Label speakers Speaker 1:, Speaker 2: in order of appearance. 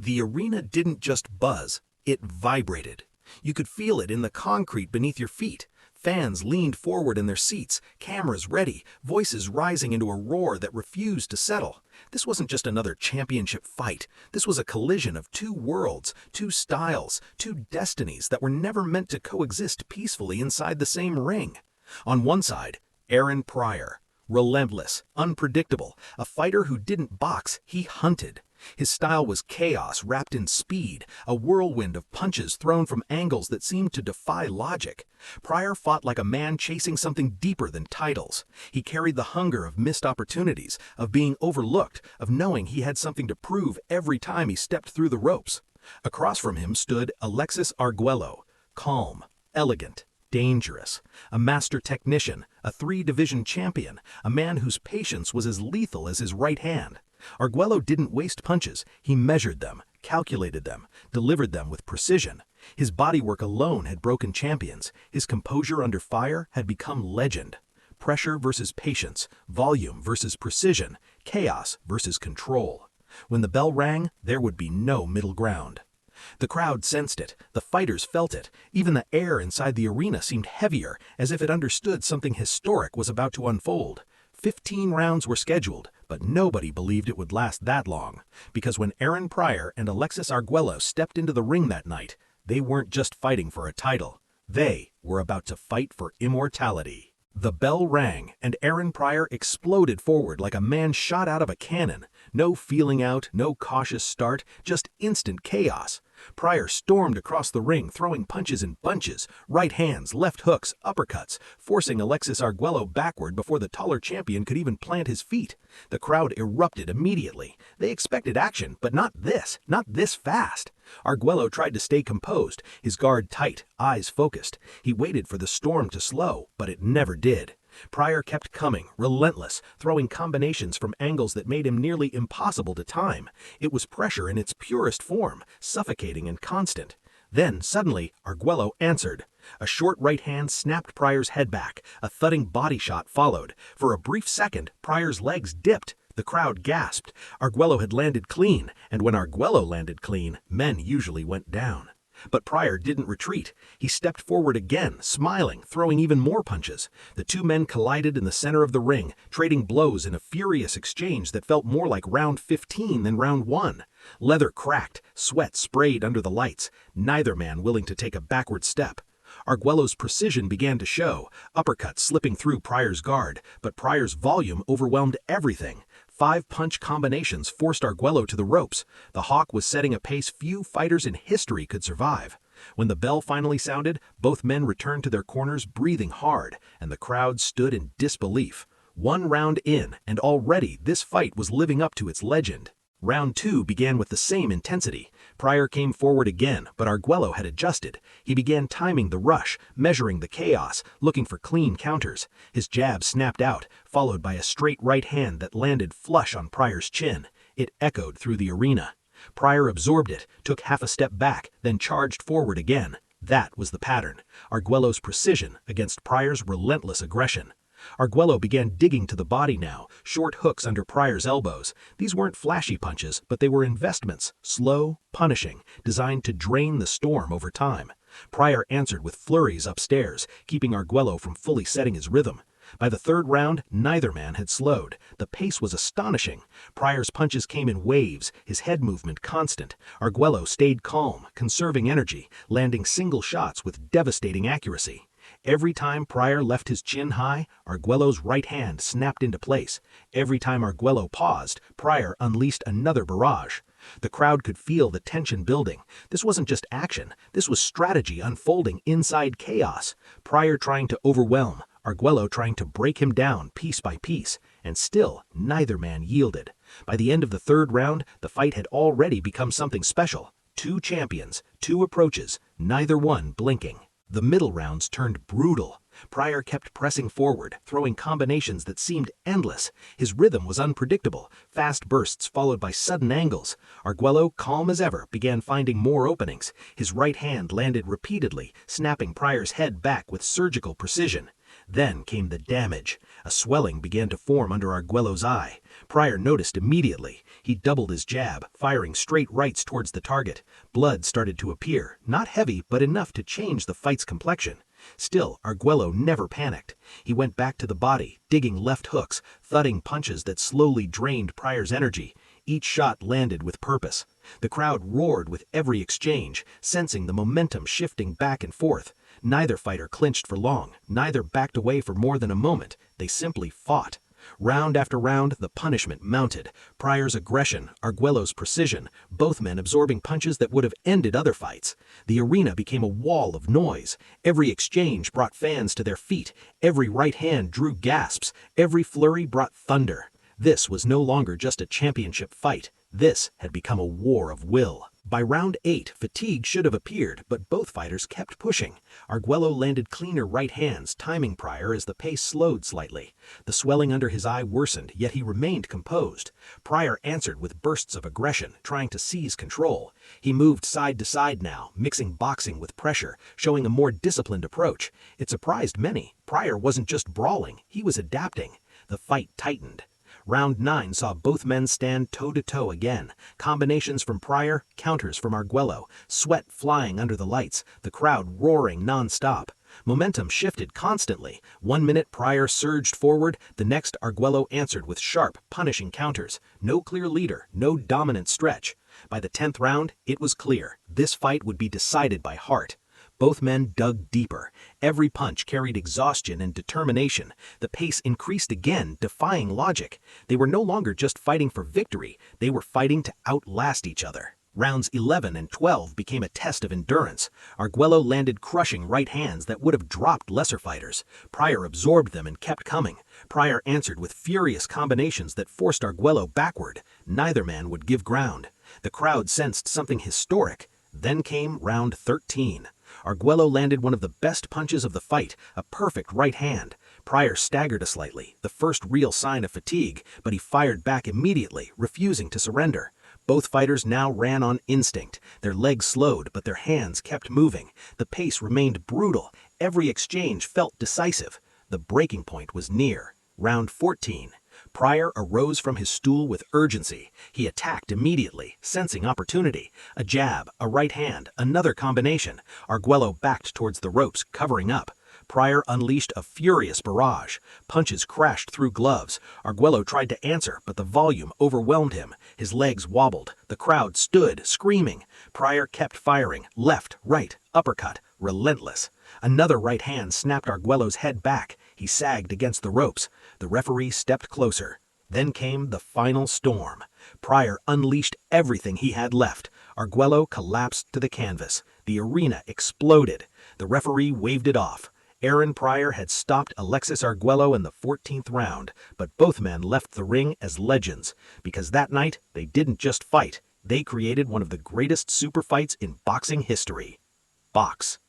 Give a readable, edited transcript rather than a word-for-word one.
Speaker 1: The arena didn't just buzz, it vibrated. You could feel it in the concrete beneath your feet. Fans leaned forward in their seats, cameras ready, voices rising into a roar that refused to settle. This wasn't just another championship fight. This was a collision of two worlds, two styles, two destinies that were never meant to coexist peacefully inside the same ring. On one side, Aaron Pryor, relentless, unpredictable, a fighter who didn't box, he hunted. His style was chaos wrapped in speed, a whirlwind of punches thrown from angles that seemed to defy logic. Pryor fought like a man chasing something deeper than titles. He carried the hunger of missed opportunities, of being overlooked, of knowing he had something to prove every time he stepped through the ropes. Across from him stood Alexis Arguello, calm, elegant, dangerous, a master technician, a three-division champion, a man whose patience was as lethal as his right hand. Arguello didn't waste punches, he measured them, calculated them, delivered them with precision. His bodywork alone had broken champions, his composure under fire had become legend. Pressure versus patience, volume versus precision, chaos versus control. When the bell rang, there would be no middle ground. The crowd sensed it, the fighters felt it, even the air inside the arena seemed heavier, as if it understood something historic was about to unfold. 15 rounds were scheduled, but nobody believed it would last that long, because when Aaron Pryor and Alexis Arguello stepped into the ring that night, they weren't just fighting for a title. They were about to fight for immortality. The bell rang, and Aaron Pryor exploded forward like a man shot out of a cannon. No feeling out, no cautious start, just instant chaos. Pryor stormed across the ring, throwing punches in bunches, right hands, left hooks, uppercuts, forcing Alexis Arguello backward before the taller champion could even plant his feet. The crowd erupted immediately. They expected action, but not this fast. Arguello tried to stay composed, his guard tight, eyes focused. He waited for the storm to slow, but it never did. Pryor kept coming, relentless, throwing combinations from angles that made him nearly impossible to time. It was pressure in its purest form, suffocating and constant. Then, suddenly, Arguello answered. A short right hand snapped Pryor's head back. A thudding body shot followed. For a brief second, Pryor's legs dipped. The crowd gasped. Arguello had landed clean, and when Arguello landed clean, men usually went down. But Pryor didn't retreat. He stepped forward again, smiling, throwing even more punches. The two men collided in the center of the ring, trading blows in a furious exchange that felt more like round 15 than round 1. Leather cracked, sweat sprayed under the lights, neither man willing to take a backward step. Arguello's precision began to show, uppercuts slipping through Pryor's guard, but Pryor's volume overwhelmed everything. 5-punch combinations forced Arguello to the ropes. The Hawk was setting a pace few fighters in history could survive. When the bell finally sounded, both men returned to their corners breathing hard, and the crowd stood in disbelief. 1 round in, and already this fight was living up to its legend. Round 2 began with the same intensity. Pryor came forward again, but Arguello had adjusted. He began timing the rush, measuring the chaos, looking for clean counters. His jab snapped out, followed by a straight right hand that landed flush on Pryor's chin. It echoed through the arena. Pryor absorbed it, took half a step back, then charged forward again. That was the pattern. Arguello's precision against Pryor's relentless aggression. Arguello began digging to the body now, short hooks under Pryor's elbows. These weren't flashy punches, but they were investments, slow, punishing, designed to drain the storm over time. Pryor answered with flurries upstairs, keeping Arguello from fully setting his rhythm. By the 3rd round, neither man had slowed. The pace was astonishing. Pryor's punches came in waves, his head movement constant. Arguello stayed calm, conserving energy, landing single shots with devastating accuracy. Every time Pryor left his chin high, Arguello's right hand snapped into place. Every time Arguello paused, Pryor unleashed another barrage. The crowd could feel the tension building. This wasn't just action, this was strategy unfolding inside chaos. Pryor trying to overwhelm, Arguello trying to break him down piece by piece, and still neither man yielded. By the end of the 3rd round, the fight had already become something special. 2 champions, 2 approaches, neither one blinking. The middle rounds turned brutal. Pryor kept pressing forward, throwing combinations that seemed endless. His rhythm was unpredictable, fast bursts followed by sudden angles. Arguello, calm as ever, began finding more openings. His right hand landed repeatedly, snapping Pryor's head back with surgical precision. Then came the damage. A swelling began to form under Arguello's eye. Pryor noticed immediately. He doubled his jab, firing straight rights towards the target. Blood started to appear, not heavy but enough to change the fight's complexion. Still, Arguello never panicked. He went back to the body, digging left hooks, thudding punches that slowly drained Pryor's energy. Each shot landed with purpose. The crowd roared with every exchange, sensing the momentum shifting back and forth. Neither fighter clinched for long, neither backed away for more than a moment. They simply fought. Round after round, the punishment mounted. Pryor's aggression, Arguello's precision, both men absorbing punches that would have ended other fights. The arena became a wall of noise. Every exchange brought fans to their feet. Every right hand drew gasps. Every flurry brought thunder. This was no longer just a championship fight. This had become a war of will. By round 8, fatigue should have appeared, but both fighters kept pushing. Arguello landed cleaner right hands, timing Pryor as the pace slowed slightly. The swelling under his eye worsened, yet he remained composed. Pryor answered with bursts of aggression, trying to seize control. He moved side to side now, mixing boxing with pressure, showing a more disciplined approach. It surprised many. Pryor wasn't just brawling, he was adapting. The fight tightened. Round 9 saw both men stand toe-to-toe again. Combinations from Pryor, counters from Arguello, sweat flying under the lights, the crowd roaring non-stop. Momentum shifted constantly. 1 minute Pryor surged forward, the next Arguello answered with sharp, punishing counters. No clear leader, no dominant stretch. By the 10th round, it was clear. This fight would be decided by heart. Both men dug deeper. Every punch carried exhaustion and determination. The pace increased again, defying logic. They were no longer just fighting for victory, they were fighting to outlast each other. Rounds 11 and 12 became a test of endurance. Arguello landed crushing right hands that would have dropped lesser fighters. Pryor absorbed them and kept coming. Pryor answered with furious combinations that forced Arguello backward. Neither man would give ground. The crowd sensed something historic. Then came round 13. Arguello landed one of the best punches of the fight, a perfect right hand. Pryor staggered slightly, the first real sign of fatigue, but he fired back immediately, refusing to surrender. Both fighters now ran on instinct. Their legs slowed, but their hands kept moving. The pace remained brutal. Every exchange felt decisive. The breaking point was near. Round 14. Pryor arose from his stool with urgency. He attacked immediately, sensing opportunity. A jab, a right hand, another combination. Arguello backed towards the ropes, covering up. Pryor unleashed a furious barrage. Punches crashed through gloves. Arguello tried to answer, but the volume overwhelmed him. His legs wobbled. The crowd stood, screaming. Pryor kept firing, left, right, uppercut, relentless. Another right hand snapped Arguello's head back. He sagged against the ropes. The referee stepped closer. Then came the final storm. Pryor unleashed everything he had left. Arguello collapsed to the canvas. The arena exploded. The referee waved it off. Aaron Pryor had stopped Alexis Arguello in the 14th round, but both men left the ring as legends, because that night they didn't just fight, they created one of the greatest super fights in boxing history. Box.